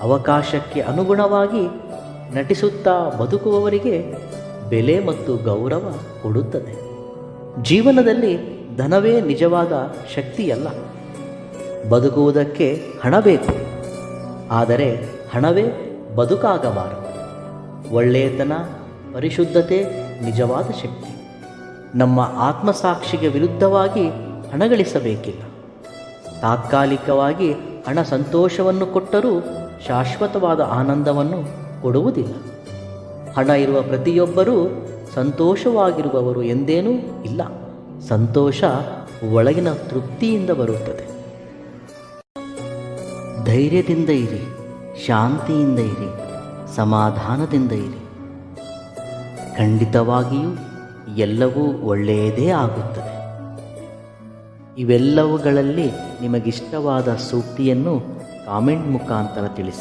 ಅವಕಾಶಕ್ಕೆ ಅನುಗುಣವಾಗಿ ನಟಿಸುತ್ತಾ ಬದುಕುವವರಿಗೆ ಬೆಲೆ ಮತ್ತು ಗೌರವ ಕೊಡುತ್ತದೆ. ಜೀವನದಲ್ಲಿ ಧನವೇ ನಿಜವಾದ ಶಕ್ತಿಯಲ್ಲ. ಬದುಕುವುದಕ್ಕೆ ಹಣ ಬೇಕು, ಆದರೆ ಹಣವೇ ಬದುಕಾಗಬಾರದು. ಒಳ್ಳೆಯತನ, ಪರಿಶುದ್ಧತೆ ನಿಜವಾದ ಶಕ್ತಿ. ನಮ್ಮ ಆತ್ಮಸಾಕ್ಷಿಗೆ ವಿರುದ್ಧವಾಗಿ ಹಣ ಗಳಿಸಬೇಕಿಲ್ಲ. ತಾತ್ಕಾಲಿಕವಾಗಿ ಹಣ ಸಂತೋಷವನ್ನು ಕೊಟ್ಟರೂ ಶಾಶ್ವತವಾದ ಆನಂದವನ್ನು ಕೊಡುವುದಿಲ್ಲ. ಹಣ ಇರುವ ಪ್ರತಿಯೊಬ್ಬರೂ ಸಂತೋಷವಾಗಿರುವವರು ಎಂದೇನೂ ಇಲ್ಲ. ಸಂತೋಷ ಒಳಗಿನ ತೃಪ್ತಿಯಿಂದ ಬರುತ್ತದೆ. ಧೈರ್ಯದಿಂದ ಇರಿ, ಶಾಂತಿಯಿಂದ ಇರಿ, ಸಮಾಧಾನದಿಂದ ಇರಿ. ಖಂಡಿತವಾಗಿಯೂ ಎಲ್ಲವೂ ಒಳ್ಳೆಯದೇ ಆಗುತ್ತದೆ. ಇವೆಲ್ಲವುಗಳಲ್ಲಿ ನಿಮಗಿಷ್ಟವಾದ ಸೂಕ್ತಿಯನ್ನು ಕಾಮೆಂಟ್ ಮುಖಾಂತರ ತಿಳಿಸಿ.